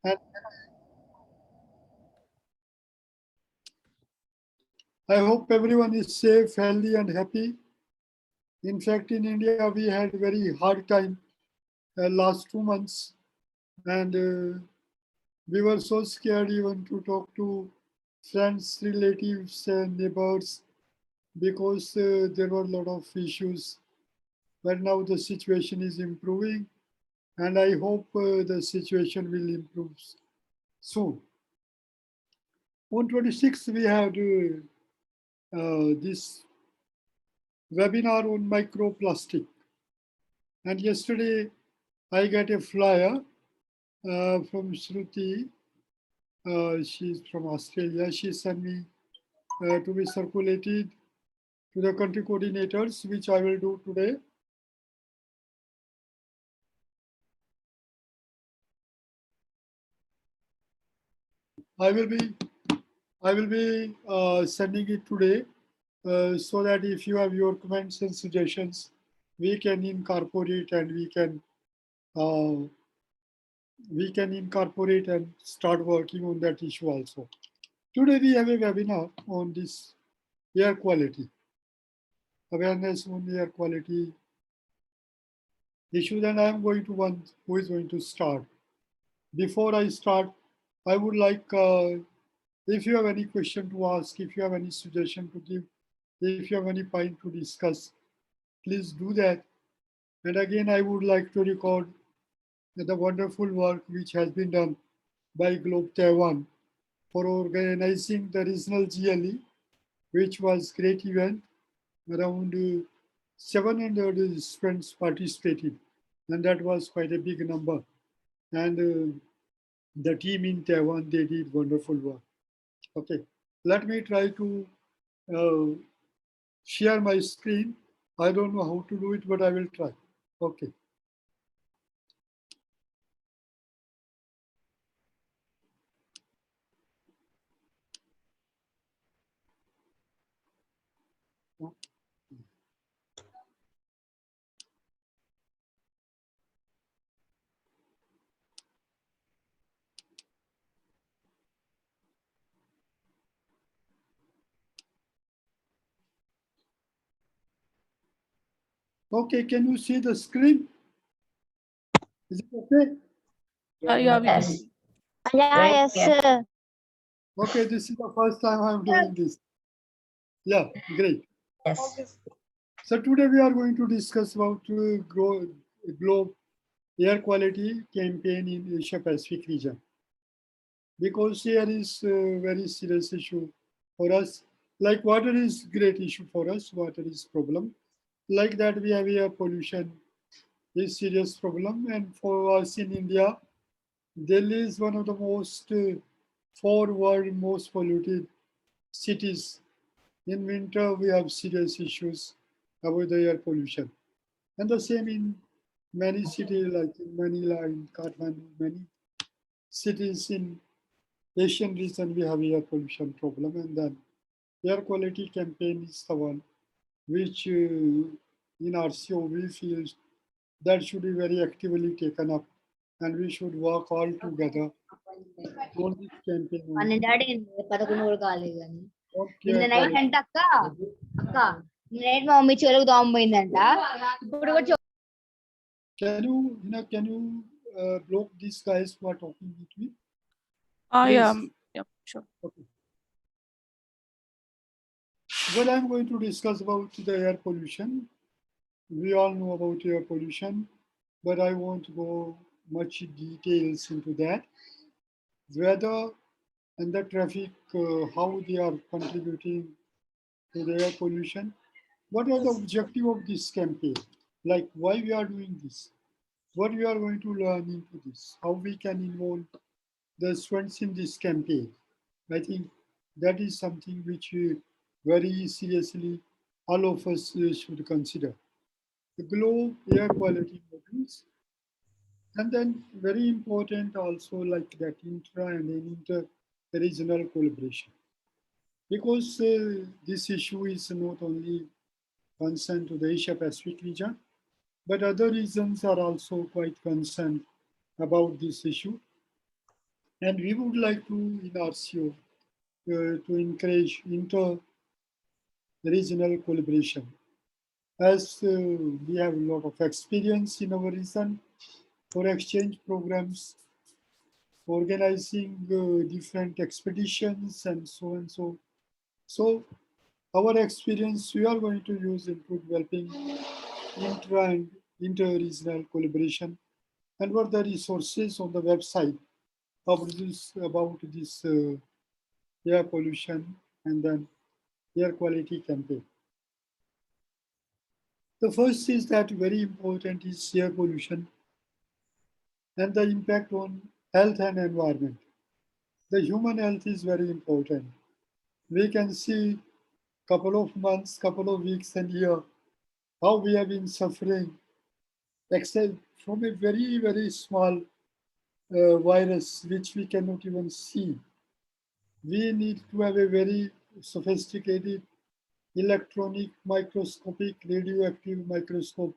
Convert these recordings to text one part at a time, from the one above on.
And I hope everyone is safe, healthy, and happy. In fact, in India, we had very hard time last 2 months, and we were so scared even to talk to friends, relatives, and neighbors because there were a lot of issues. But now the situation is improving, and I hope the situation will improve soon. On 26th, we had this webinar on microplastic. And yesterday, I got a flyer from Shruti. She's from Australia. She sent me to be circulated to the country coordinators, which I will do today. I will be sending it today so that if you have your comments and suggestions, we can incorporate and we can incorporate and start working on that issue also. Today we have a webinar on this air quality, awareness on air quality issues, and I am going to one who is going to start. Before I start, I would like, if you have any question to ask, if you have any suggestion to give, if you have any point to discuss, please do that. And again, I would like to record the wonderful work which has been done by Globe Taiwan for organizing the regional GLE, which was a great event. Around 700 students participated, and that was quite a big number. And the team in Taiwan, they did wonderful work. Okay, let me try to share my screen. I don't know how to do it, but I will try. Okay. Okay, can you see the screen? Is it okay? Yeah, Yes. Yeah, yes, sir. Okay, this is the first time I'm doing this. Yeah, great. Yes. So today we are going to discuss about globe air quality campaign in Asia Pacific region, because air is a very serious issue for us. Like water is great issue for us. Water is problem. Like that we have air pollution is serious problem, and for us in India, Delhi is one of the most four world most polluted cities. In winter, we have serious issues about the air pollution. And the same in many cities like in Manila, in Kathmandu, many cities in Asian region, we have air pollution problem. And then air quality campaign is the one which in RCO we feel that should be very actively taken up, and we should work all together on this campaign. నిన్న night అంట అక్క అక్క night మా mummy చెరుకు దోమ పోయిందంట ఇప్పుడు కూడా Can you block these guys who are talking with me? Yeah, sure. Okay. Well, I'm going to discuss about the air pollution. We all know about air pollution, but I won't go much details into that. Weather and the traffic, how they are contributing to the air pollution. What are the objective of this campaign? Like why we are doing this? What we are going to learn into this? How we can involve the students in this campaign? I think that is something which very seriously all of us should consider. The globe air quality models, and then very important also like that intra and inter-regional collaboration. Because this issue is not only concerned to the Asia Pacific region, but other regions are also quite concerned about this issue. And we would like to, in RCO, to encourage inter-regional collaboration. As we have a lot of experience in our region for exchange programs, organizing different expeditions and so and so. So our experience we are going to use into developing intra and inter-regional collaboration, and what the resources on the website about this air pollution and then air quality campaign. The first is that very important is air pollution and the impact on health and environment. The human health is very important. We can see couple of months, couple of weeks and year how we have been suffering except from a very, very small virus which we cannot even see. We need to have a very sophisticated electronic microscopic radioactive microscope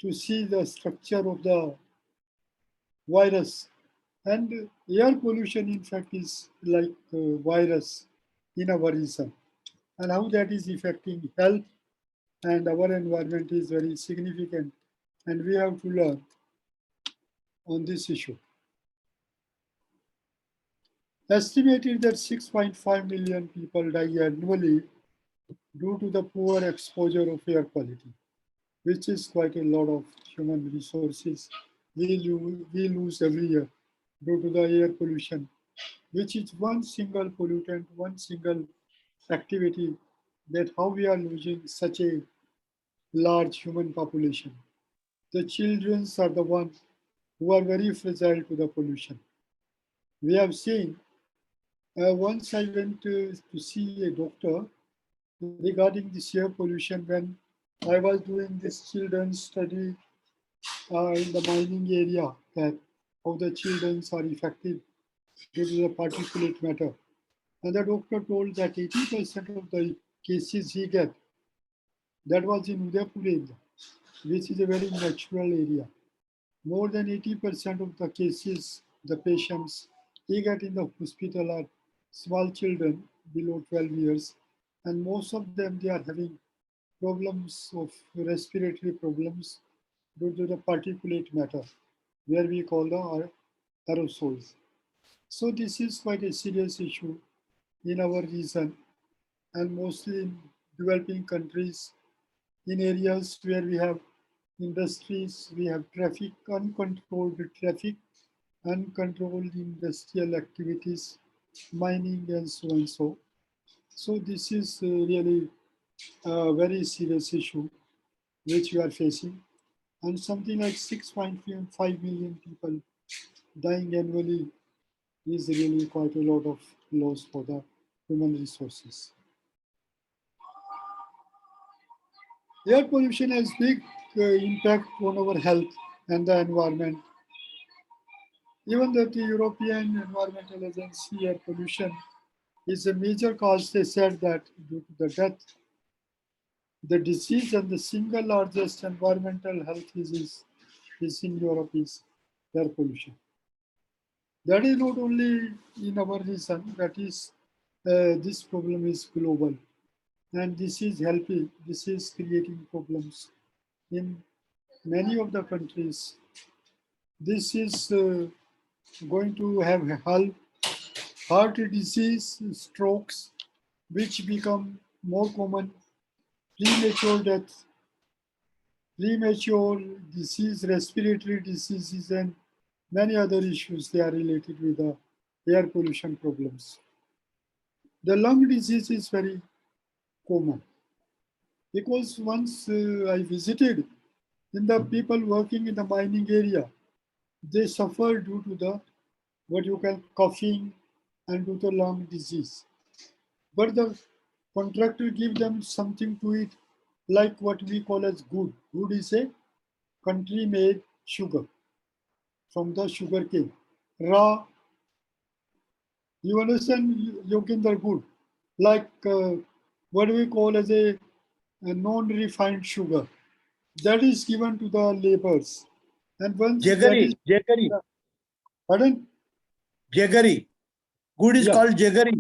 to see the structure of the virus. And air pollution, in fact, is like a virus in our region. And how that is affecting health and our environment is very significant. And we have to learn on this issue. Estimated that 6.5 million people die annually due to the poor exposure of air quality, which is quite a lot of human resources we lose every year due to the air pollution, which is one single pollutant, one single activity, that how we are losing such a large human population. The children are the ones who are very fragile to the pollution. We have seen, once I went to see a doctor regarding this air pollution when I was doing this children's study in the mining area, that how the children are affected due to the particulate matter. And the doctor told that 80% of the cases he get, that was in Udaipur area, which is a very natural area. More than 80% of the cases, the patients he get in the hospital are small children below 12 years. And most of them, they are having problems of respiratory problems due to the particulate matter, where we call the aerosols. So this is quite a serious issue in our region and mostly in developing countries, in areas where we have industries, we have traffic, uncontrolled industrial activities, mining and so and so. So this is really a very serious issue which we are facing. And something like 6.5 million people dying annually is really quite a lot of loss for the human resources. Air pollution has big impact on our health and the environment. Even though the European Environmental Agency air pollution is a major cause, they said that due to the death, the disease and the single largest environmental health disease is in Europe is air pollution. That is not only in our region, that is, this problem is global. And this is helping, this is creating problems in many of the countries. This is going to have heart disease, strokes, which become more common, premature death, premature disease, respiratory diseases, and many other issues they are related with the air pollution problems. The lung disease is very common because once I visited in the people working in the mining area, they suffer due to the what you call coughing and due to lung disease. But the contractor give them something to eat like what we call as good. Good is a country-made sugar from the sugar cane. Raw, you understand, Yoginder, good. Like what we call as a non-refined sugar. That is given to the laborers. And once Jaggery. pardon? Jaggery. Good is Yeah. called jaggery.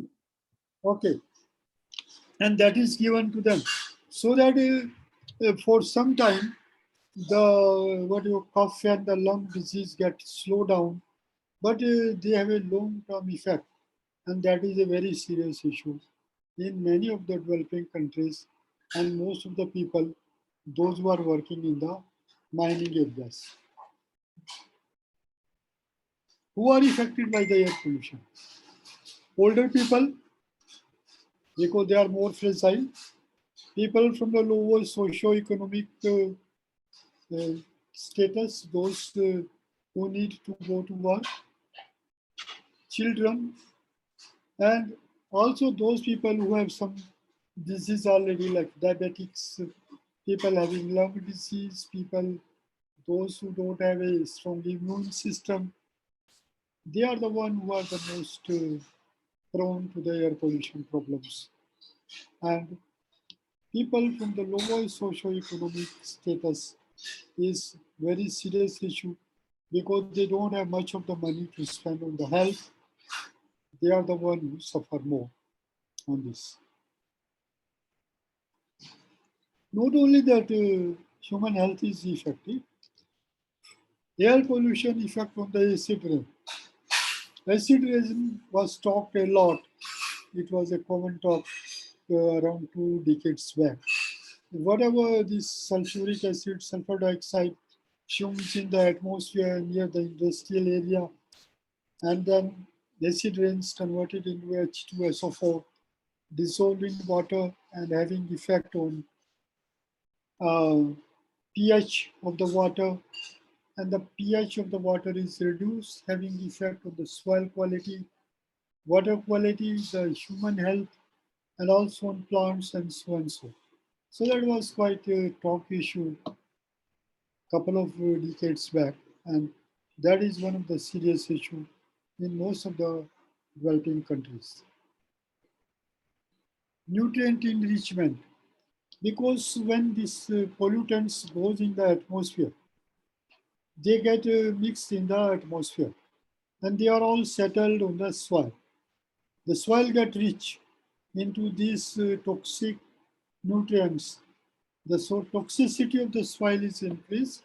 Okay. And that is given to them so that for some time the what you cough and the lung disease get slowed down, but they have a long-term effect, and that is a very serious issue in many of the developing countries, and most of the people, those who are working in the mining areas, who are affected by the air pollution. Older people, because they are more fragile, people from the lower socio-economic status, those who need to go to work, children, and also those people who have some disease already, like diabetics, people having lung disease, people, those who don't have a strong immune system, they are the ones who are the most prone to the air pollution problems. And people from the lower socio-economic status is very serious issue because they don't have much of the money to spend on the health. They are the ones who suffer more on this. Not only that human health is affected, air pollution effect on the acid rain. Acid rain was talked a lot. It was a common talk around 2 decades back. Whatever this sulfuric acid, sulfur dioxide fumes in the atmosphere near the industrial area, and then acid rains converted into H2SO4, dissolving water and having effect on uh, pH of the water, and the pH of the water is reduced, having effect on the soil quality, water quality, the human health, and also on plants and so and so. So that was quite a talk issue a couple of decades back, and that is one of the serious issues in most of the developing countries. Nutrient enrichment, because when these pollutants goes in the atmosphere, they get mixed in the atmosphere and they are all settled on the soil. The soil get rich into these toxic nutrients. The toxicity of the soil is increased.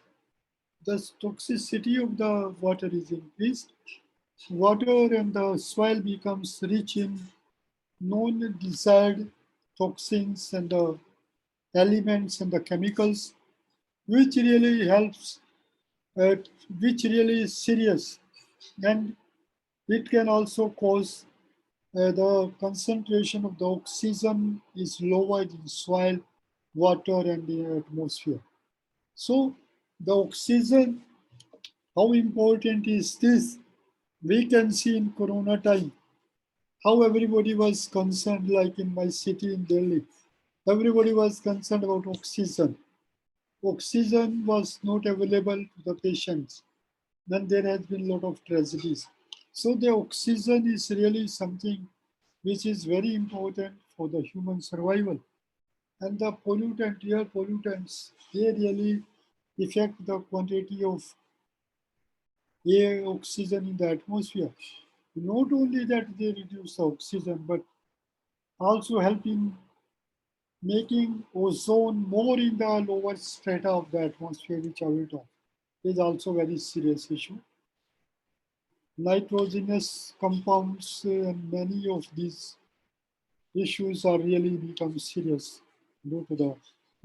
The toxicity of the water is increased. Water and the soil becomes rich in non-desired toxins and the elements and the chemicals, which really helps, which really is serious. And it can also cause the concentration of the oxygen is lowered in soil, water, and the atmosphere. So the oxygen, how important is this? We can see in Corona time how everybody was concerned, like in my city in Delhi. Everybody was concerned about oxygen. Oxygen was not available to the patients. Then there has been a lot of tragedies. So the oxygen is really something which is very important for the human survival. And the pollutant, air pollutants, they really affect the quantity of air, oxygen in the atmosphere. Not only that they reduce the oxygen, but also help in making ozone more in the lower strata of the atmosphere, which I will talk, is also very serious issue. Nitrogenous compounds and many of these issues are really become serious due to the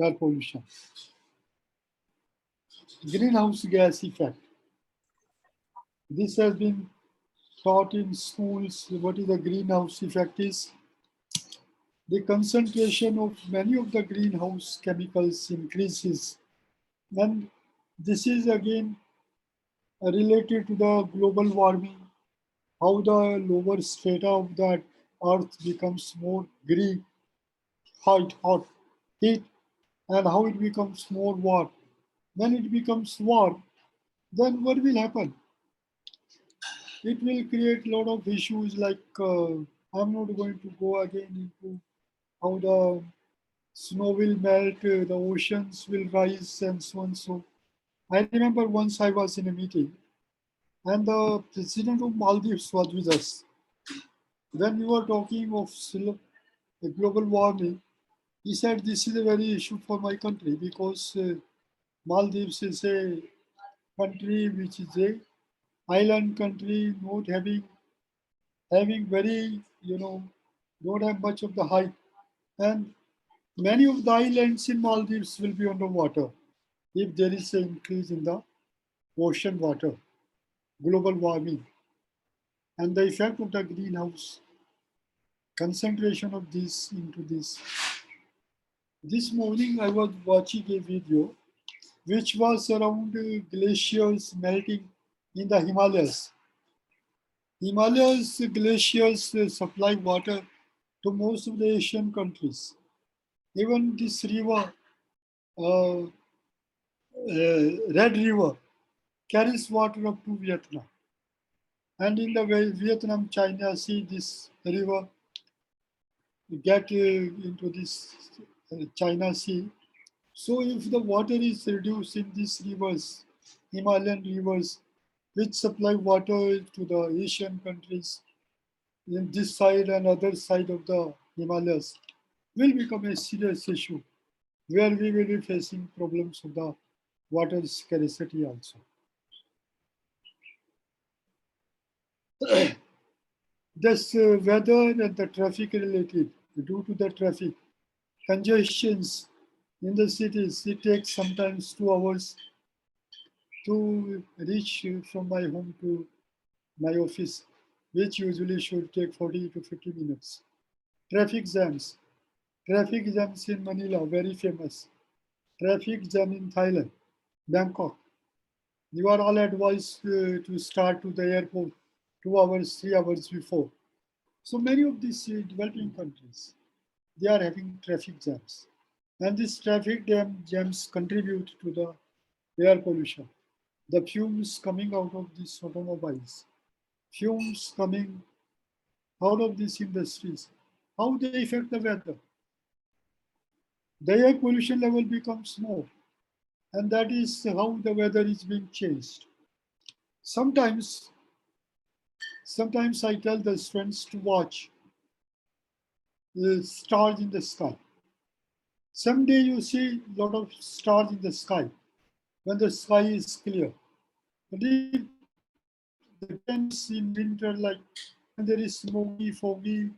air pollution. Greenhouse gas effect. This has been taught in schools. What is the greenhouse effect is? The concentration of many of the greenhouse chemicals increases. And this is again related to the global warming, how the lower strata of the earth becomes more green, hot, heat, and how it becomes more warm. When it becomes warm, then what will happen? It will create a lot of issues like I'm not going to go again into how the snow will melt, the oceans will rise, and so on. So I remember once I was in a meeting, And the president of Maldives was with us. When we were talking of global warming, he said this is a very issue for my country because Maldives is a country which is a island country, not having very, don't have much of the height. And many of the islands in Maldives will be underwater if there is an increase in the ocean water, global warming, and the effect of the greenhouse concentration of this into this. This morning I was watching a video which was around glaciers melting in the Himalayas. Himalayas glaciers supply water to most of the Asian countries. Even this river, Red River, carries water up to Vietnam. And in the way Vietnam, China Sea, this river get into this China Sea. So if the water is reduced in these rivers, Himalayan rivers, which supply water to the Asian countries in this side and other side of the Himalayas, will become a serious issue where we will be facing problems of the water scarcity also. This weather and the traffic related, due to the traffic, congestions in the cities, it takes sometimes 2 hours to reach from my home to my office, which usually should take 40 to 50 minutes. Traffic jams. Traffic jams in Manila, very famous. Traffic jam in Thailand, Bangkok. You are all advised to start to the airport 2 hours, 3 hours before. So many of these developing countries, they are having traffic jams. And these traffic jams contribute to the air pollution. The fumes coming out of these automobiles, fumes coming out of these industries, how they affect the weather. The air pollution level becomes more, and that is how the weather is being changed. Sometimes I tell the students to watch the stars in the sky. Someday you see a lot of stars in the sky when the sky is clear. But if the times in winter, like when there is smoky, foggy,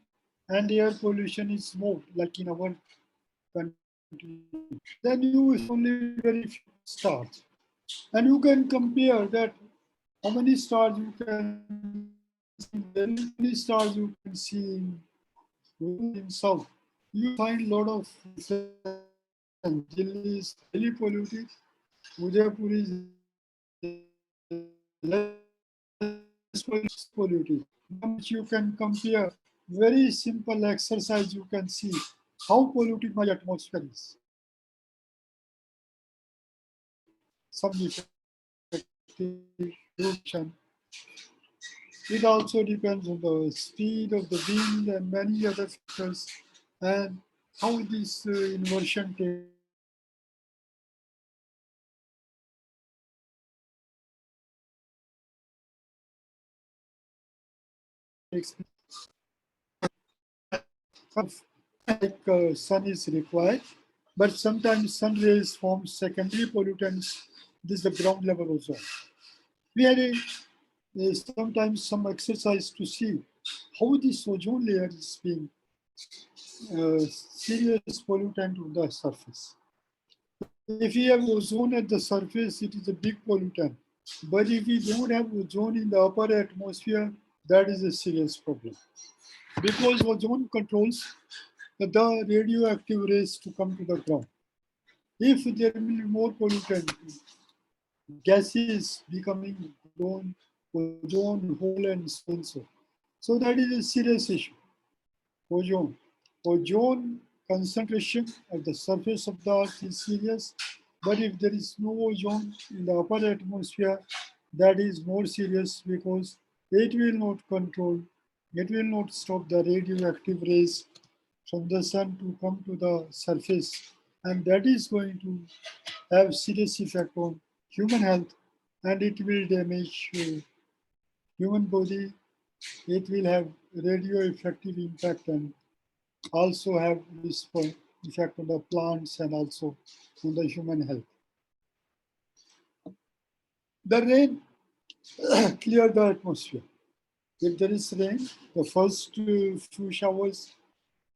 and air pollution is more, like in our country, then you see only very few stars. And you can compare that how many stars you can see, very many stars you can see in south. You find a lot of Delhi is highly polluted, Udaipur is less polluted. You can compare very simple exercise, you can see how polluted my atmosphere is. Some effective pollution. It also depends on the speed of the wind and many other factors and how this inversion takes place. Like sun is required, but sometimes sun rays form secondary pollutants. This is the ground level ozone. We had sometimes some exercise to see how this ozone layer is being serious pollutant on the surface. If we have ozone at the surface, it is a big pollutant. But if we don't have ozone in the upper atmosphere, that is a serious problem. Because ozone controls the radioactive rays to come to the ground. If there will be more pollutant, gases becoming ozone hole and so and so. So that is a serious issue. Ozone. Ozone concentration at the surface of the earth is serious, but if there is no ozone in the upper atmosphere, that is more serious because it will not control, it will not stop the radioactive rays from the sun to come to the surface, and that is going to have serious effect on human health, and it will damage human body, it will have radioactive impact and also have this effect on the plants and also on the human health. The rain clear the atmosphere. If there is rain, the first few showers,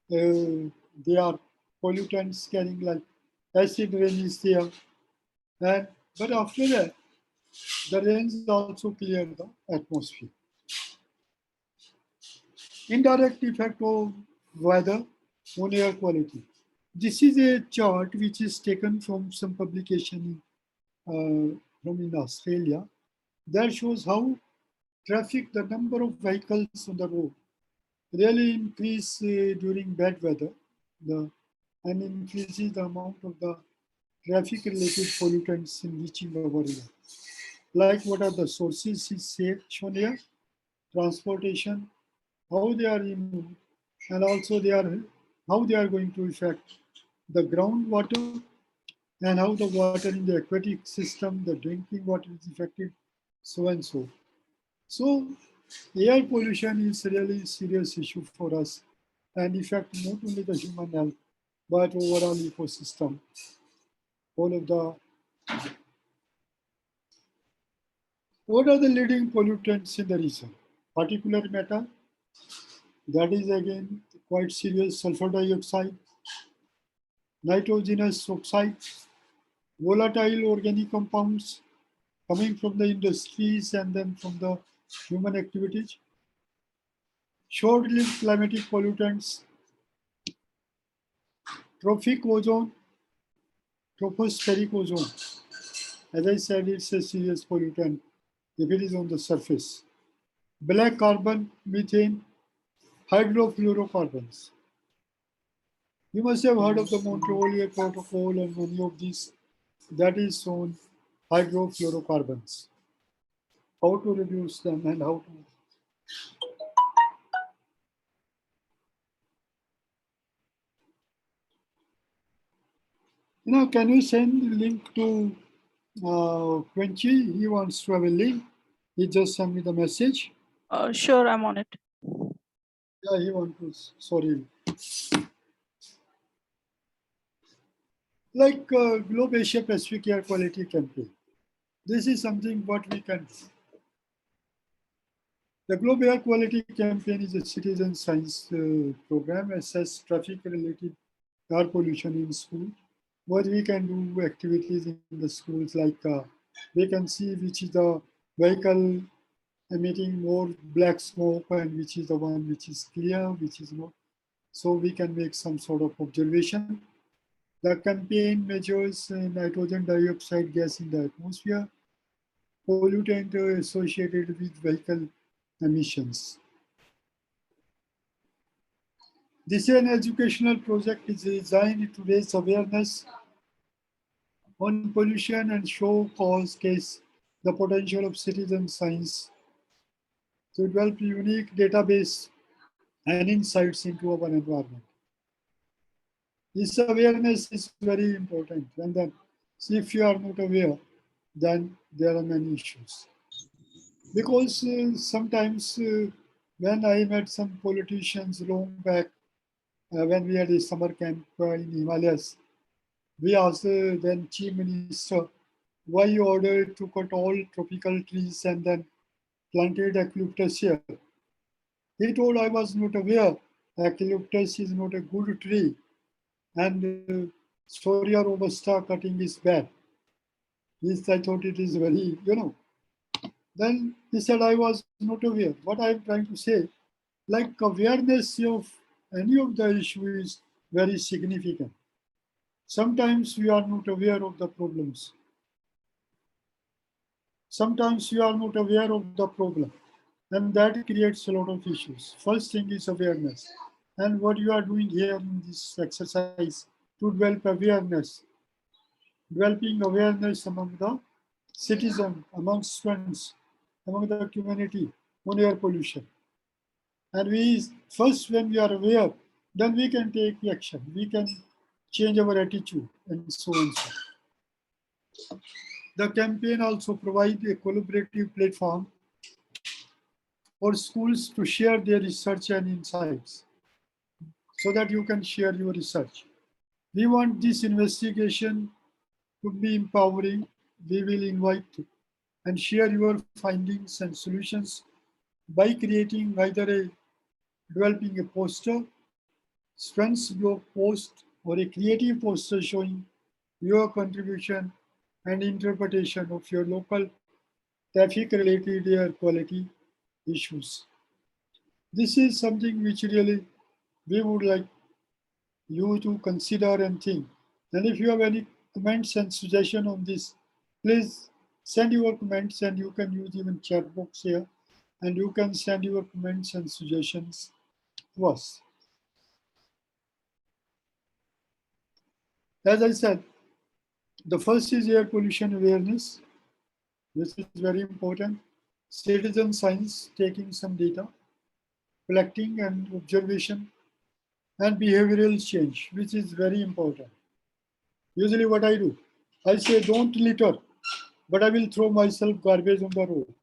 they are pollutants carrying like acid rain is there. And, but after that, the rains also clear the atmosphere. Indirect effect of weather on air quality. This is a chart which is taken from some publication from in Australia that shows how traffic, the number of vehicles on the road, really increase during bad weather, and increases the amount of the traffic-related pollutants in reaching our area. Like what are the sources is shown here, transportation, how they are removed, and also how they are going to affect the groundwater and how the water in the aquatic system, the drinking water is affected, so and so. So air pollution is really a serious issue for us and affect not only the human health, but overall ecosystem. All of the, what are the leading pollutants in the region? Particulate matter, that is again quite serious, sulfur dioxide, nitrogenous oxide, volatile organic compounds coming from the industries and then from the human activities, short-lived climatic pollutants, trophic ozone, tropospheric ozone. As I said, it's a serious pollutant if it is on the surface. Black carbon, methane, hydrofluorocarbons. You must have heard of the Montreal Protocol and many of these. That is on hydrofluorocarbons. How to reduce them and how to. Can you send the link to Quenchi? He wants to have a link. He just sent me the message. Sure, I'm on it. Yeah, he wants to, sorry. Like Globe Asia Pacific Air Quality Campaign. This is something what we can do. The Globe Air Quality Campaign is a citizen science program, assess traffic-related air pollution in schools. What we can do activities in the schools, like we can see which is the vehicle emitting more black smoke and which is the one which is clear, which is not. So we can make some sort of observation. The campaign measures nitrogen dioxide gas in the atmosphere, pollutant associated with vehicle emissions. This is an educational project is designed to raise awareness on pollution and show cause case the potential of citizen science to develop unique database and insights into our environment. This awareness is very important, and then if you are not aware, then there are many issues. Because sometimes when I met some politicians long back, when we had a summer camp in Himalayas, we asked then Chief Minister why you ordered to cut all tropical trees and then planted eucalyptus here. He told I was not aware eucalyptus is not a good tree and Soria robusta cutting is bad. This I thought it is very, Then he said I was not aware. What I am trying to say, like awareness of any of the issue is very significant. Sometimes we are not aware of the problems. Sometimes you are not aware of the problem, and that creates a lot of issues. First thing is awareness. And what you are doing here in this exercise to develop awareness, developing awareness among the citizens, among students, among the community on air pollution. And first, when we are aware, then we can take action. We can change our attitude and so on. The campaign also provides a collaborative platform for schools to share their research and insights so that you can share your research. We want this investigation to be empowering. We will invite and share your findings and solutions by creating either developing a poster, strengths blog post, or a creative poster showing your contribution and interpretation of your local traffic-related air quality issues. This is something which really we would like you to consider and think. And if you have any comments and suggestion on this, please send your comments, and you can use even chat box here, and you can send your comments and suggestions to us. As I said, the first is air pollution awareness. This is very important. Citizen science, taking some data, collecting and observation, and behavioral change, which is very important. Usually what I do, I say don't litter, but I will throw myself garbage on the road.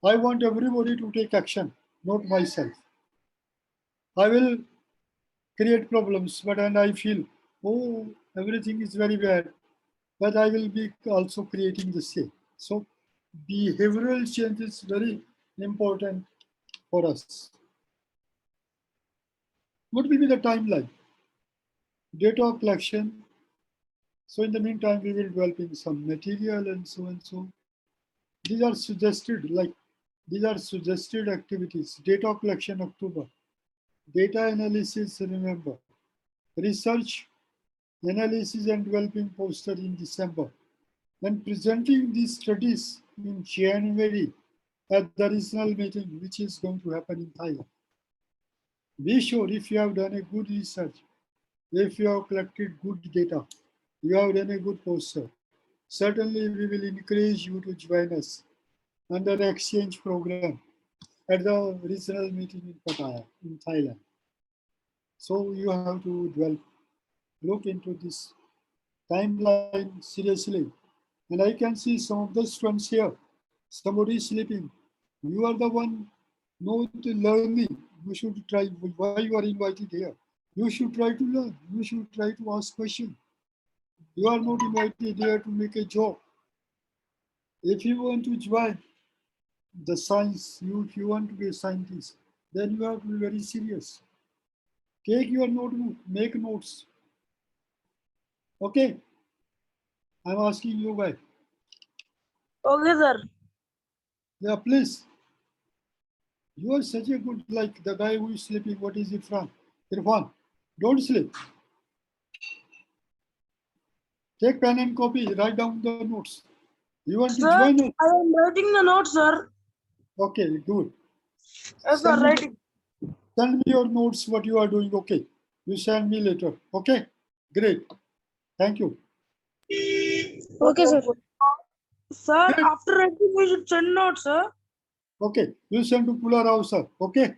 I want everybody to take action, not myself. I will create problems, but and I feel, oh, everything is very bad, but I will be also creating the same. So behavioral change is very important for us. What will be the timeline? Data collection. So in the meantime, we will developing some material and so and so. These are suggested activities. Data collection October. Data analysis November. Research, analysis and developing poster in December. And presenting these studies in January at the regional meeting, which is going to happen in Thailand. Be sure if you have done a good research, if you have collected good data, you have done a good poster, certainly we will encourage you to join us under the exchange program at the regional meeting in Pattaya, in Thailand. So you have to look into this timeline seriously. And I can see some of the students here. Somebody is sleeping. You are the one not learning. You should try. Why you are invited here? You should try to learn. You should try to ask questions. You are not invited here to make a joke. If you want to join the science, if you want to be a scientist, then you have to be very serious. Take your notebook, make notes. Okay? I'm asking you why. Okay, sir. Yeah, please. You are such a good, like the guy who is sleeping. What is Irfan? Irfan, don't sleep. Take pen and copy, write down the notes. You want to join us? I am writing the notes, sir. Okay, good. Yes, sir, writing. Send me your notes, what you are doing. Okay. You send me later. Okay. Great. Thank you. Okay, sir. Sir, Great. after writing, we should send notes, sir. Okay. You send to Pula Rao, sir. Okay.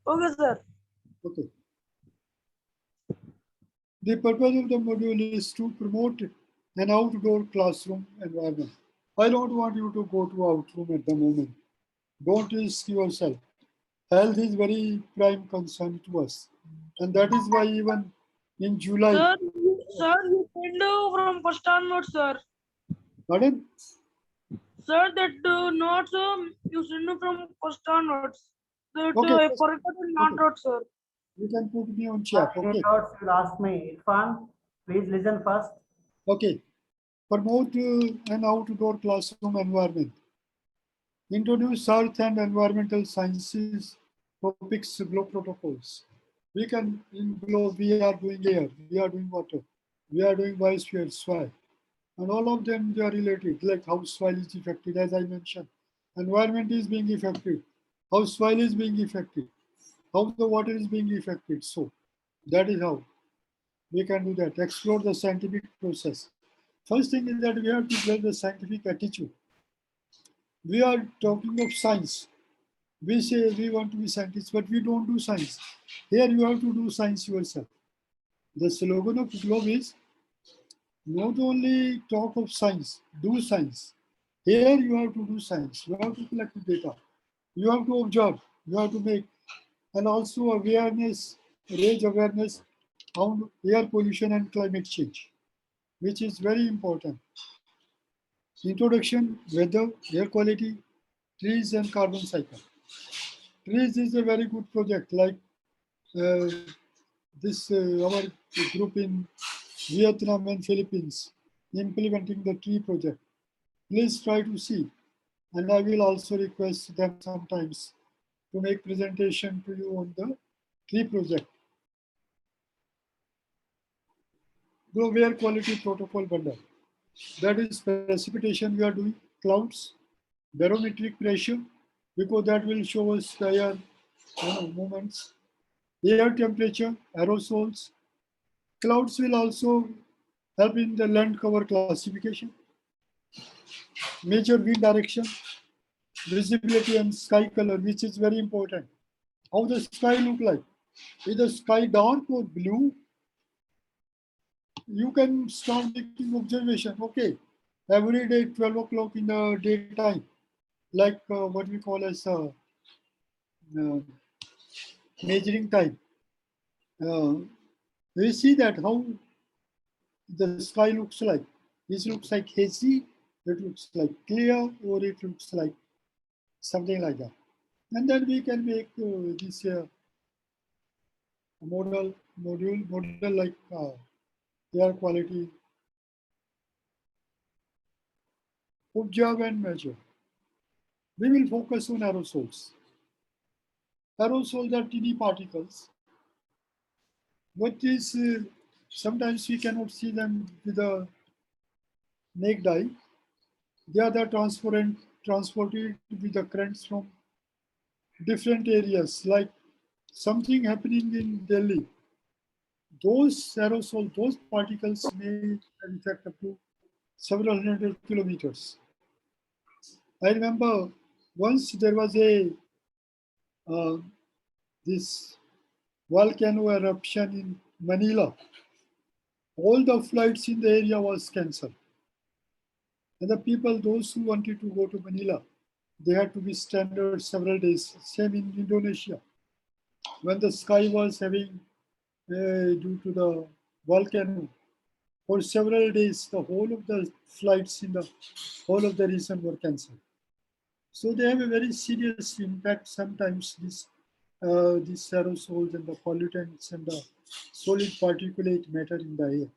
Okay, sir. Okay. The purpose of the module is to promote an outdoor classroom environment. I don't want you to go to outroom at the moment. Don't risk yourself. Health is very prime concern to us. And that is why even in July. Sir, you send from first onwards, sir. Pardon? Sir, that notes you send from first onwards. That Okay. forgotten not notes, sir. You can put me on chat. Okay. Notes will ask me. Irfan, please listen first. Okay. Promote an outdoor classroom environment. Introduce earth and environmental sciences topics, GLOW protocols. We can, in GLOW, we are doing air, we are doing water, we are doing biosphere, soil. And all of them, they are related, like how soil is affected, as I mentioned. Environment is being affected, how soil is being affected, how the water is being affected. So that is how we can do that. Explore the scientific process. First thing is that we have to develop the scientific attitude. We are talking of science. We say we want to be scientists, but we don't do science. Here you have to do science yourself. The slogan of GLOBE is not only talk of science, do science. Here you have to do science. You have to collect data. You have to observe, you have to make, and also awareness, raise awareness on air pollution and climate change, which is very important. Introduction, weather, air quality, trees and carbon cycle. Trees is a very good project, like uh, this our group in Vietnam and Philippines implementing the tree project. Please try to see, and I will also request them sometimes to make presentation to you on the tree project. Global air quality protocol bundle. That is precipitation we are doing, clouds, barometric pressure, because that will show us the air movements, air temperature, aerosols. Clouds will also help in the land cover classification, major wind direction, visibility and sky color, which is very important. How the sky look like? Is the sky dark or blue? You can start making observation. Okay, every day 12 o'clock in the daytime, like what we call as measuring time. We see that how the sky looks like. It looks like hazy, it looks like clear, or it looks like something like that. And then we can make this model like air quality, observe and measure. We will focus on aerosols. Aerosols are tiny particles. What is sometimes we cannot see them with the naked eye. They are the transported with the currents from different areas, like something happening in Delhi. Those aerosols, those particles may affect up to several hundred kilometers. I remember once there was a uh, this volcano eruption in Manila. All the flights in the area was cancelled. And the people, those who wanted to go to Manila, they had to be stranded several days. Same in Indonesia. When the sky was having, due to the volcano, for several days, the whole of the flights in the whole of the region were cancelled. So they have a very serious impact sometimes, these aerosols and the pollutants and the solid particulate matter in the air.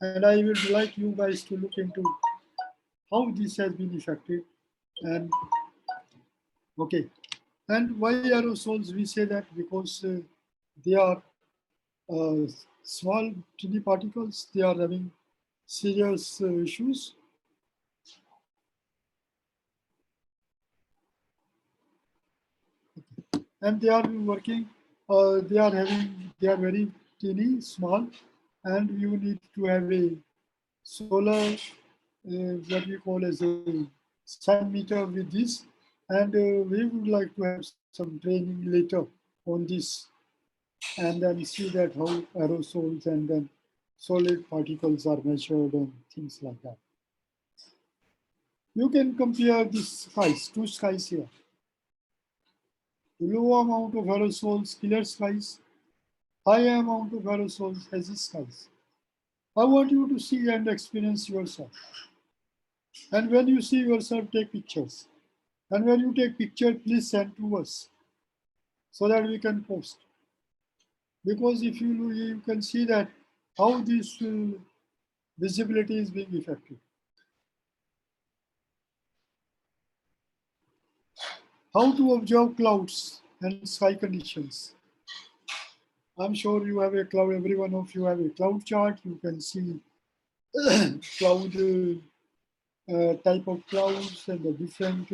And I would like you guys to look into how this has been affected. And okay, and why aerosols? We say that because they are small tiny particles. They are having serious issues. And they are working, they are very teeny, small, and you need to have a solar, what we call as a sun meter with this. And we would like to have some training later on this, and then see that how aerosols and then solid particles are measured and things like that. You can compare these skies, two skies here. Low amount of aerosols, clear skies. High amount of aerosols, hazy skies. I want you to see and experience yourself. And when you see yourself, take pictures. And when you take picture, please send to us so that we can post. Because if you can see that how this visibility is being affected. How to observe clouds and sky conditions. I'm sure you have a cloud, every one of you have a cloud chart. You can see cloud type of clouds and the different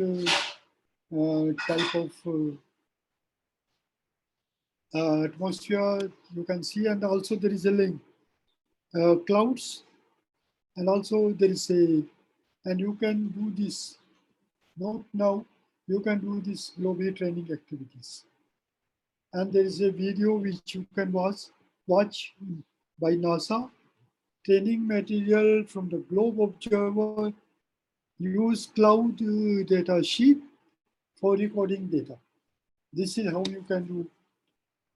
type of atmosphere you can see, and also there is a link clouds, and also there is a, and you can do this, not now, you can do this global training activities. And there is a video which you can watch by NASA, training material from the Globe Observer, use cloud data sheet for recording data. This is how you can do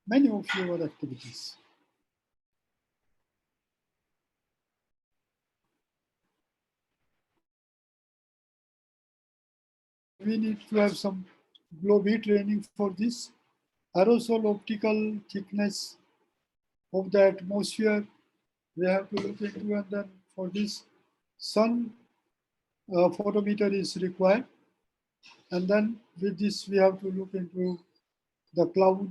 many of your activities. We need to have some global training for this. Aerosol optical thickness of the atmosphere we have to look into, and then for this sun photometer is required, and then with this we have to look into the cloud,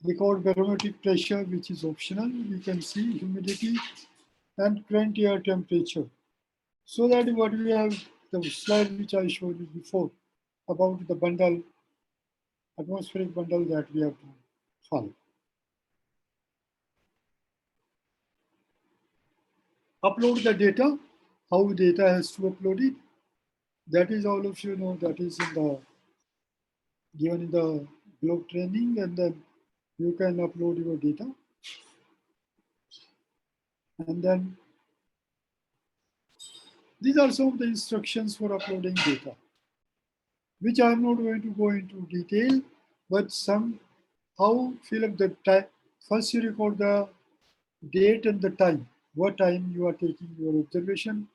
record barometric pressure, which is optional. We can see humidity and current air temperature. So that what we have, the slide which I showed you before about the bundle, atmospheric bundle that we have to follow. Upload the data, how data has to upload it. That is all of you know, that is in the given in the globe training, and then you can upload your data. And then these are some of the instructions for uploading data, which I am not going to go into detail, but somehow fill up the time. First you record the date and the time, what time you are taking your observation.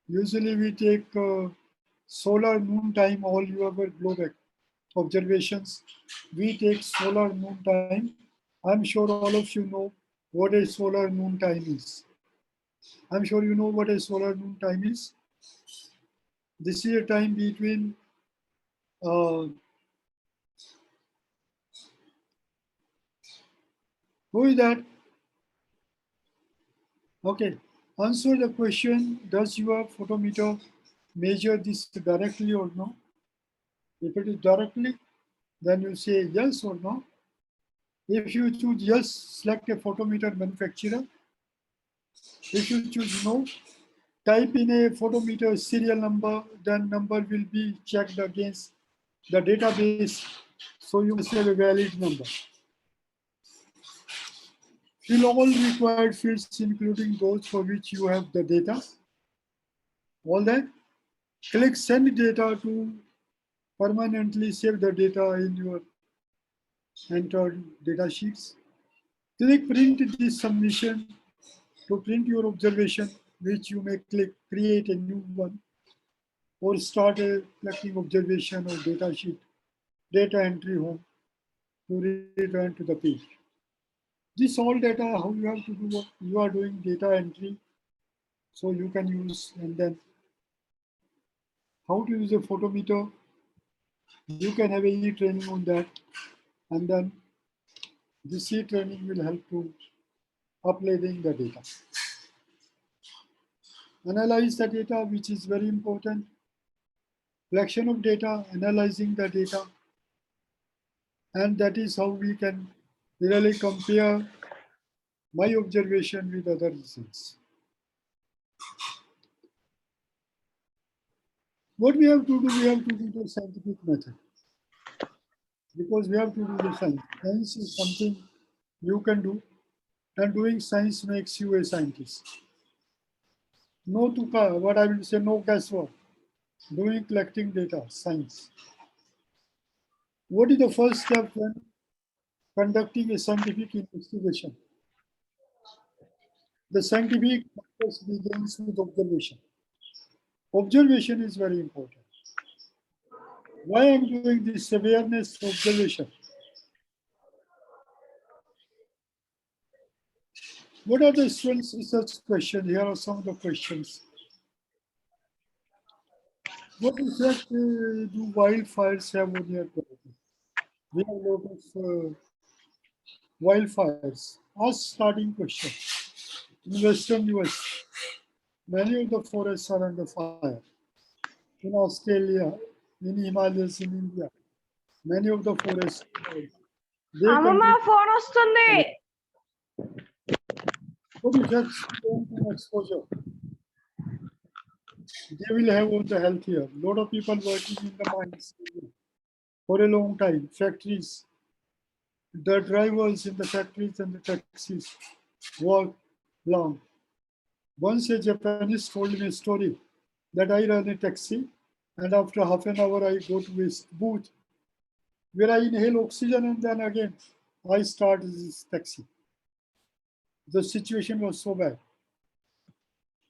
Usually we take solar noon time, all your globe observations. We take solar noon time. I'm sure all of you know what a solar noon time is. I'm sure you know what a solar noon time is. This is a time between who is that? Okay, answer the question, does your photometer measure this directly or no? If it is directly, then you say yes or no. If you choose yes, select a photometer manufacturer. If you choose no, type in a photometer serial number, then number will be checked against the database. So you must have a valid number. Fill all required fields, including those for which you have the data. All that. Click send data to permanently save the data in your entered data sheets. Click print this submission to print your observation, which you may click create a new one or start a collecting observation or data sheet, data entry home to return to the page. This all data, how you have to do what you are doing data entry. So you can use, and then how to use a photometer. You can have a e-training on that, and then this e-training will help to uploading the data. Analyze the data, which is very important. Collection of data, analyzing the data, and that is how we can really compare my observation with other results. What we have to do, we have to do the scientific method, because we have to do the science. Science is something you can do, and doing science makes you a scientist. No to what I will say, no guesswork. Doing collecting data, science. What is the first step when conducting a scientific investigation? The scientific process begins with observation. Observation is very important. Why I'm doing this awareness observation? What are the students' research questions? Here are some of the questions. What effect do wildfires have on air quality? We have a lot of wildfires. Ask starting question. In Western US, many of the forests are under fire. In Australia, in Himalayas, in India, many of the forests. అమ్మమ్మ phone వస్తుంది. What effects on exposure they will have on the health here? A lot of people working in the mines for a long time. Factories, the drivers in the factories and the taxis work long. Once a Japanese told me a story that I run a taxi And after half an hour, I go to this booth where I inhale oxygen, and then again I start this taxi. The situation was so bad,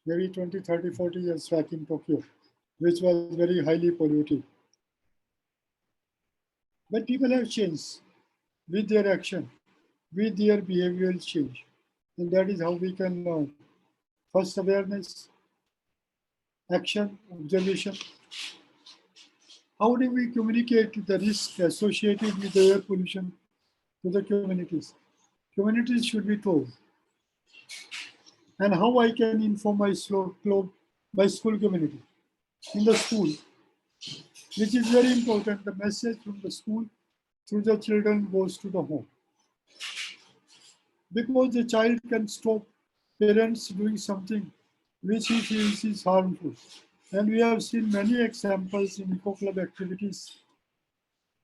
maybe 20, 30, 40 years back in Tokyo, which was very highly polluted. But people have changed with their action, with their behavioral change. And that is how we can learn. First, awareness, action, observation. How do we communicate the risk associated with air pollution to the communities? Communities should be told. And how I can inform my school community. In the school, which is very important, the message from the school through the children goes to the home. Because the child can stop parents doing something which he feels is harmful. And we have seen many examples in Eco Club activities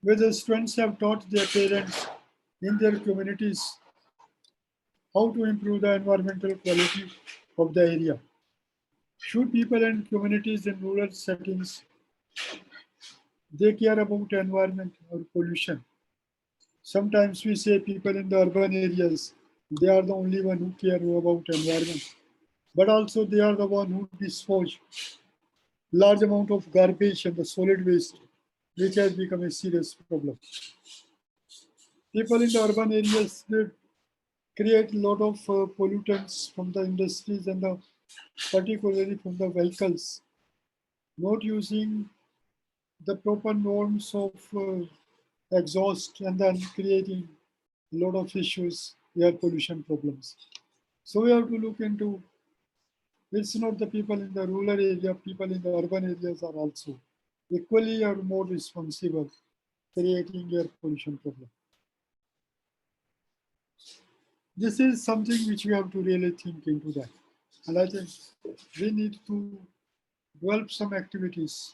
where the students have taught their parents in their communities how to improve the environmental quality of the area. Should people and communities in rural settings, they care about environment or pollution? Sometimes we say people in the urban areas, they are the only one who care about environment, but also they are the one who dispose large amount of garbage and the solid waste, which has become a serious problem. People in the urban areas, they create a lot of pollutants from the industries and particularly from the vehicles, not using the proper norms of exhaust and then creating a lot of issues, air pollution problems. So we have to look into, it's not the people in the rural area, people in the urban areas are also equally or more responsible creating air pollution problem. This is something which we have to really think into that. And I think we need to develop some activities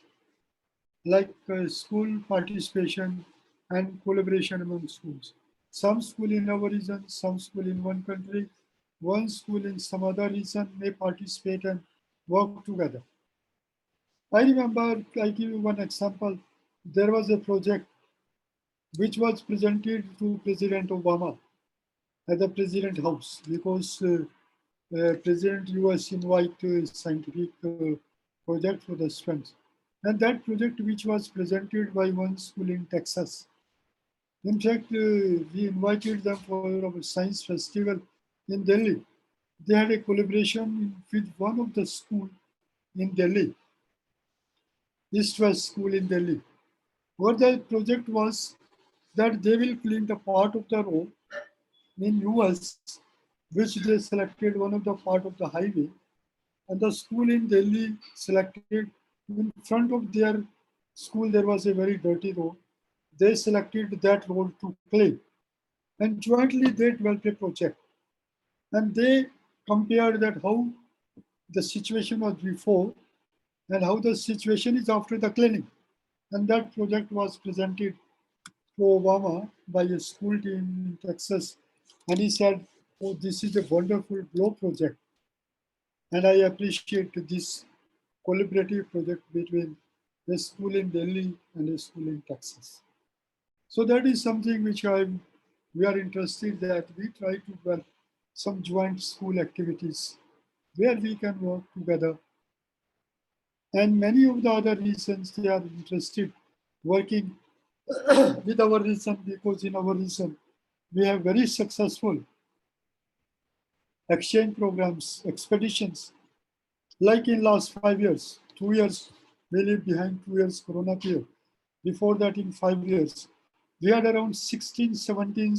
like school participation and collaboration among schools. Some school in our region, some school in one country, one school in some other region may participate and work together. I remember, I give you one example. There was a project which was presented to President Obama at the President House because President US invited scientific project for the students. And that project which was presented by one school in Texas. In fact, we invited them for our science festival in Delhi. They had a collaboration with one of the school in Delhi, East West School in Delhi. What the project was that they will clean the part of the road in US, which they selected one of the part of the highway, and the school in Delhi selected in front of their school there was a very dirty road. They selected that road to clean, and jointly they developed a project, and they compared that how the situation was before and how the situation is after the cleaning, and that project was presented to Obama by a school team in Texas, and he said, "Oh, this is a wonderful GLOW project, and I appreciate this collaborative project between a school in Delhi and a school in Texas." So that is something which we are interested that we try to develop some joint school activities where we can work together. And many of the other regions, they are interested working with our region because in our region, we have very successful exchange programs, expeditions, like in last 5 years, 2 years, we live behind 2 years Corona period. Before that, in 5 years, we had around 16, 17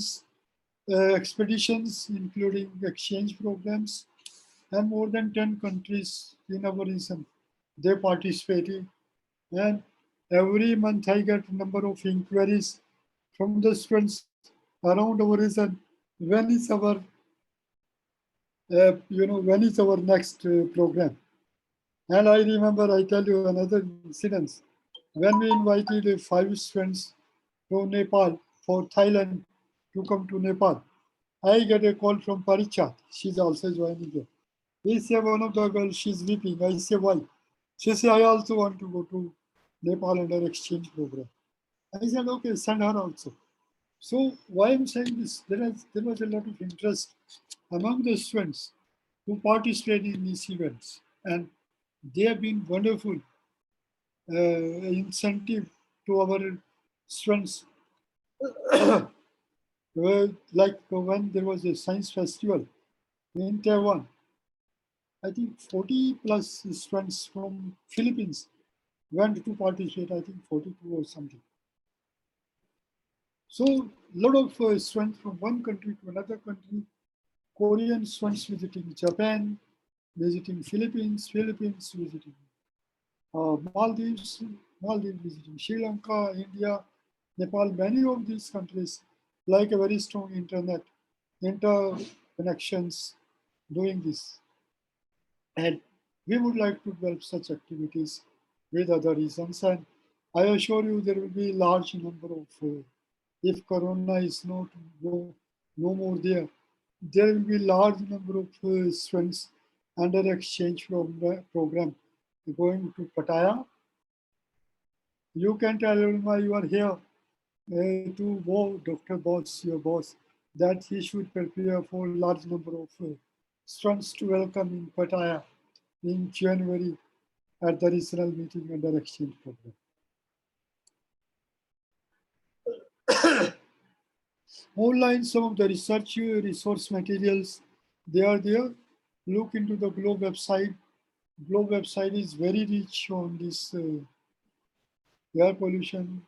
expeditions, including exchange programs, and more than 10 countries in our region, they participated. And every month I get a number of inquiries from the students around our region, when is our, when is our next program? And I remember, I tell you another incident. When we invited 5 students from Nepal for Thailand to come to Nepal, I get a call from Parichat. She's also joining here. He said, one of the girls, she's weeping. I say, why? She said, I also want to go to Nepal under exchange program. I said, okay, send her also. So why I'm saying this, there was a lot of interest among the students who participated in these events, and they have been wonderful incentive to our students. Like when there was a science festival in Taiwan, I think 40 plus students from Philippines went to participate, I think 42 or something. So a lot of students from one country to another country, Korean students visiting Japan, visiting Philippines visiting Maldives visiting Sri Lanka, India, Nepal, many of these countries like a very strong interconnections doing this. And we would like to develop such activities with other reasons. And I assure you there will be large number of, if Corona is not no more there will be large number of students under exchange program going to Pattaya. You can tell Ulma you are here to Dr. Boss, your boss, that he should prepare for large number of students to welcome in Pattaya in January at the regional meeting under exchange program. Online, some of the research resource materials, they are there. Look into the Globe website. Globe website is very rich on this air pollution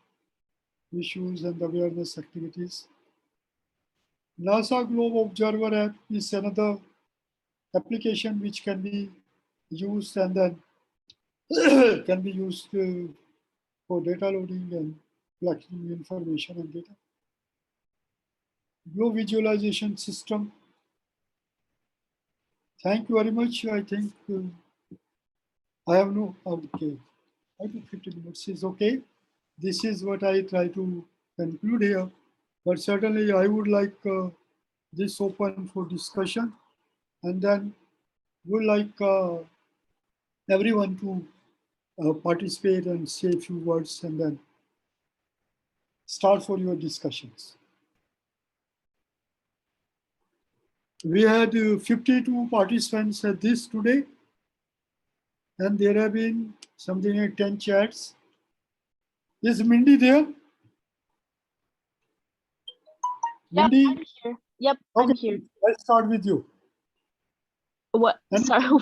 issues and awareness activities. NASA Globe Observer app is another application which can be used and then can be used for data loading and collecting information and data. Globe visualization system. Thank you very much. I think I have no, okay. I think 15 minutes is okay. This is what I try to conclude here. But certainly I would like this open for discussion, and then would like everyone to participate and say a few words and then start for your discussions. We had 52 participants at this today, and there have been something like 10 chats. Is Mindy there? Yep, Mindy? I'm here. Yep, Okay, I'm here. let's start with you. What? Any Sorry.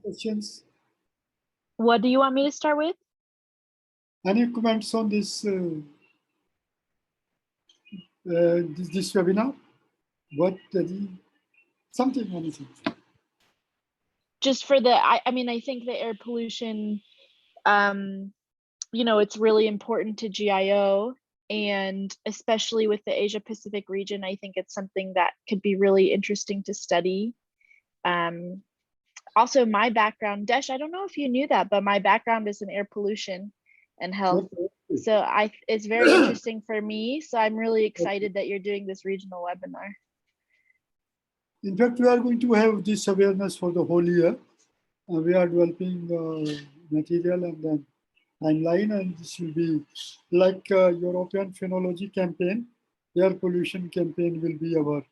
questions? What do you want me to start with? Any comments on this this webinar? What something, anything? Just for the, I mean, I think the air pollution, you know, it's really important to GIO, and especially with the Asia Pacific region, I think it's something that could be really interesting to study. Also, my background, Desh, I don't know if you knew that, but my background is in air pollution and health. Okay. So it's very interesting for me. So I'm really excited that you're doing this regional webinar. In fact, we are going to have this awareness for the whole year. We are developing material and then timeline, and this will be like European phenology campaign. Air pollution campaign will be our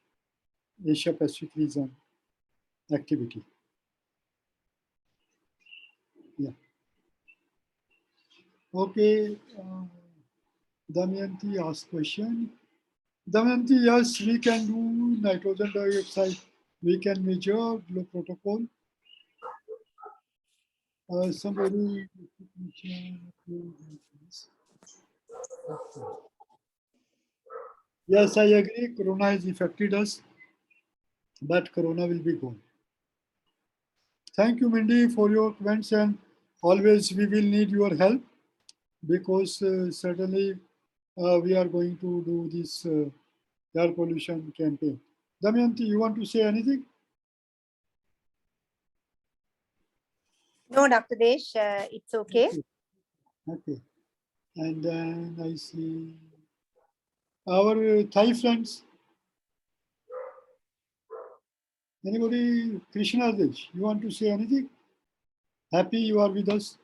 Asia Pacific region activity. Yeah. Okay. Damayanti asked question. Damayanti, yes, we can do nitrogen dioxide. We can measure glow protocol. Somebody. Yes, I agree. Corona has affected us, but Corona will be gone. Thank you, Mindy, for your comments, and always we will need your help, because certainly we are going to do this air pollution campaign. Damayanti, you want to say anything? No, Dr. Desh, it's okay. Okay. And then I see our Thai friends. Anybody? Krishna Desh, you want to say anything? Happy you are with us.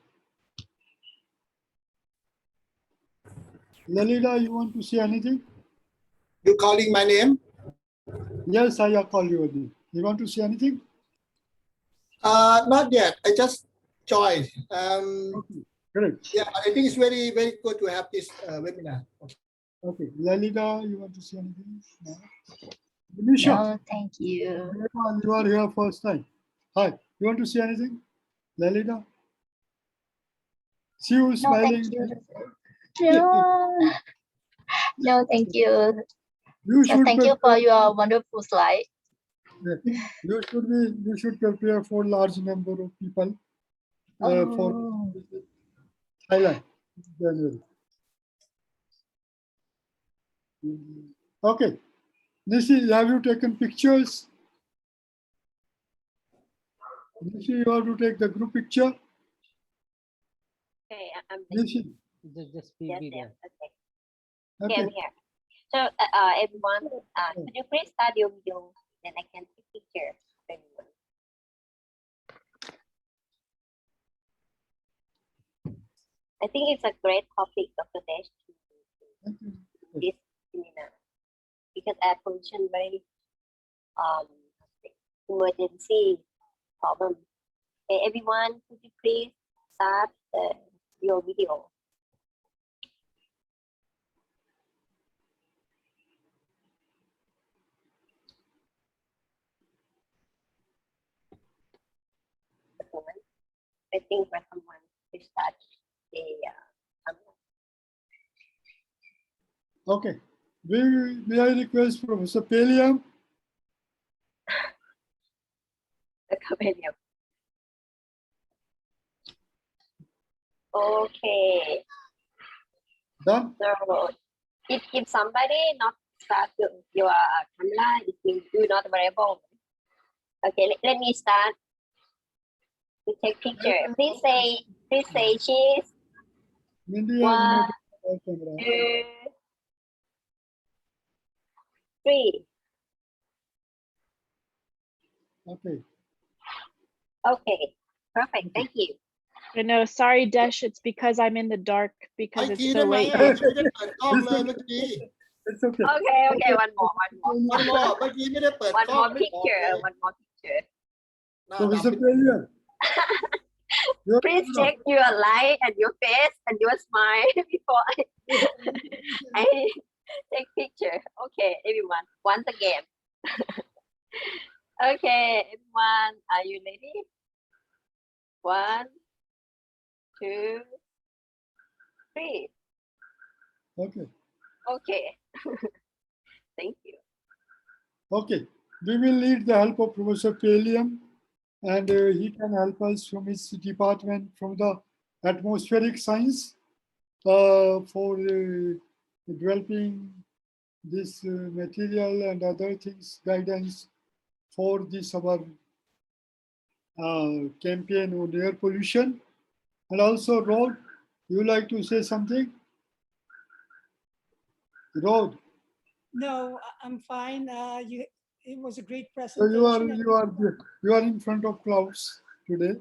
Lalita, you want to say anything? You calling my name? Yes, I call you again. You want to say anything? Not yet. I just joined. Okay, great. Yeah, I think it's very, very good to have this webinar. Okay. Okay, Lalita, you want to say anything? No. Nisha, No, thank you. you are here first time. Hi, you want to say anything? Lalita? See you No, smiling. thank you. No, no, thank you. You So should thank you prepare, for your wonderful slide. you should prepare for large number of people for Oh. Thailand. January. Okay. Nishi, have you taken pictures? Nishi, you have to take the group picture. Okay, I'm Nishi. Just be yes, there. yes, okay. Okay, I'm Okay. here. So, everyone, could you please start your video, then I can take picture of everyone. I think it's a great topic, Dr. Desh, this seminar, because air pollution very emergency problem. Okay, everyone, could you please start your video? I think for someone to start the Okay. May I request Professor Peliam? video. Okay, Done? so if somebody not start your camera, it means you're not available. Okay, let me start to take picture. Please say cheese. Mindy has One, not our camera. 2, 3. Okay. Okay, perfect. Thank you. I know, sorry, Desh, it's because I'm in the dark because ไอ้ it's ทีได้ so ไหม late. อ่ะไม่ได้เปิดกล้องเลยเมื่อกี้ It's okay. Okay, one more. วันมอเมื่อกี้ไม่ได้เปิด One กล้อง more ไม่บอกเลย picture. One more picture. หน้า Professor ดำ Peliam. Please check your light and your face and your smile before I take picture. Okay, everyone. Once again. Okay, everyone. Are you ready? 1, 2, 3. Okay. Okay. Thank you. Okay. We will need the help of Professor Peliam, and he can help us from his department from the atmospheric science for developing this material and other things, guidance for this our campaign on air pollution. And also, Rod, you like to say something? Rod, No, I'm fine. It was a great so presentation. you are in front of clouds today.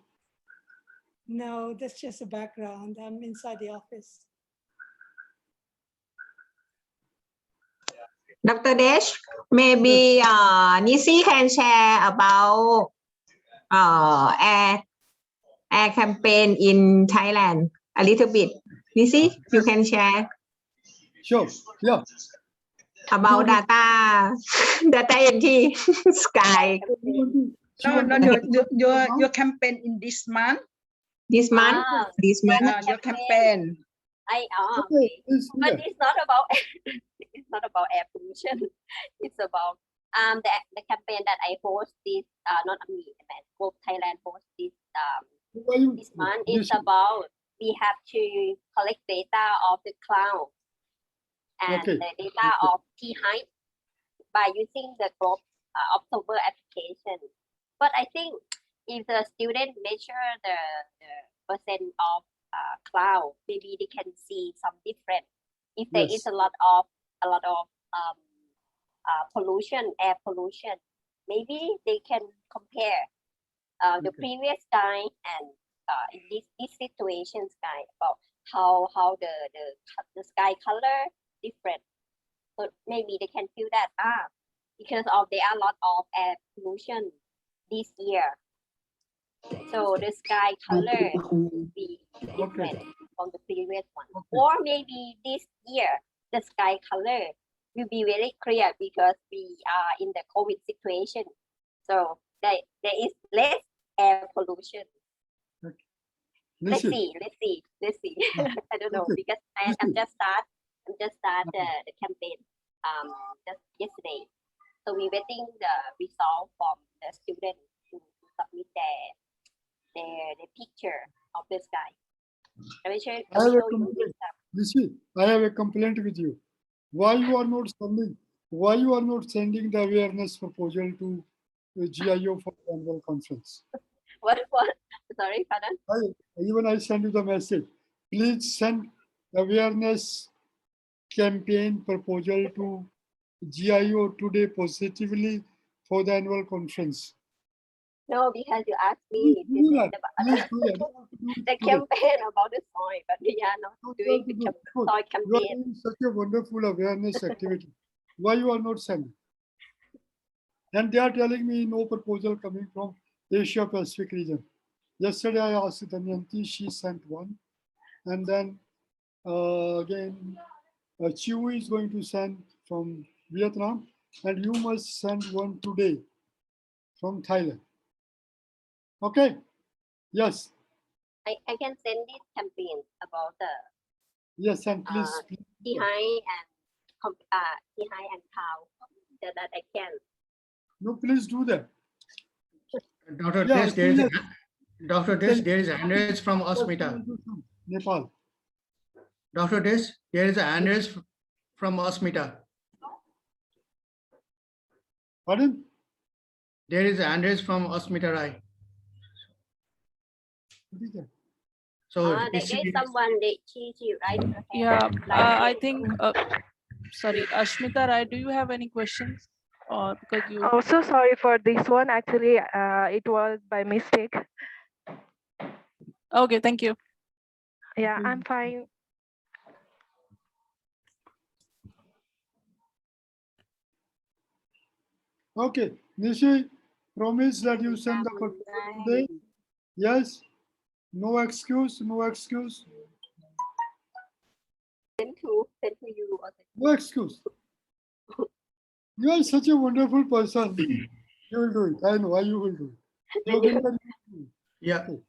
No, that's just a background. I'm inside the office. Dr. Desh, maybe Nisi can share about air campaign in Thailand a little bit. Nisi, you can share Sure. Yeah. about data entry, sky Your campaign in this month. this month. Your campaign. Okay. But it's not about it's not about air pollution. It's about the campaign that I host this not me, Globe Thailand host this this month is about we have to collect data of the cloud and the data of T height by using the Globe Observer application. But I think if the student measure the percent of cloud, maybe they can see some difference. If there is a lot of pollution, air pollution, maybe they can compare the previous sky and in this situation sky about how the sky color different. So maybe they can feel that because of there are a lot of air pollution this year. So the sky color will be different from the previous one. Or maybe this year the sky color will be very clear because we are in the COVID situation. So there is less air pollution. Let's see. I don't know because I'm just start the campaign just yesterday. So we waiting the result from the students to submit their picture of the sky. I will show you this stuff. I have a complaint with you. Why you are not sending the awareness proposal to the GIO for the annual conference? What? Sorry, pardon? Even I send you the message. Please send awareness campaign proposal to GIO today positively for the annual conference. No, because you asked me the campaign about the soil, but we are not doing the soil You are campaign. doing such a wonderful awareness activity. Why you are not sending? And they are telling me no proposal coming from Asia Pacific region. Yesterday I asked Damayanti, she sent one. And then again, Chiu is going to send from Vietnam, and you must send one today from Thailand. Okay? Yes. I can send this campaign about the Yes, and please. behind and cow that I can. No, please do that. Dr. Yeah, Desh, there is a hand raised from Asmita. Nepal. Dr. Desh, there is a hand raised from Asmita. Pardon? There is a hand raised from Asmita Rai. What is that? So There is someone she right? Yeah, I think. Sorry, Ashmita Rai, do you have any questions? Or because you? Oh, so sorry for this one. Actually, it was by mistake. Okay, thank you. Yeah, I'm fine. Okay, Nishi, promise that you send the proposal today. Yes. No excuse. No excuse. Send to you. No excuse. You are such a wonderful person. You will do it. I know why you will do it. Yeah. Okay.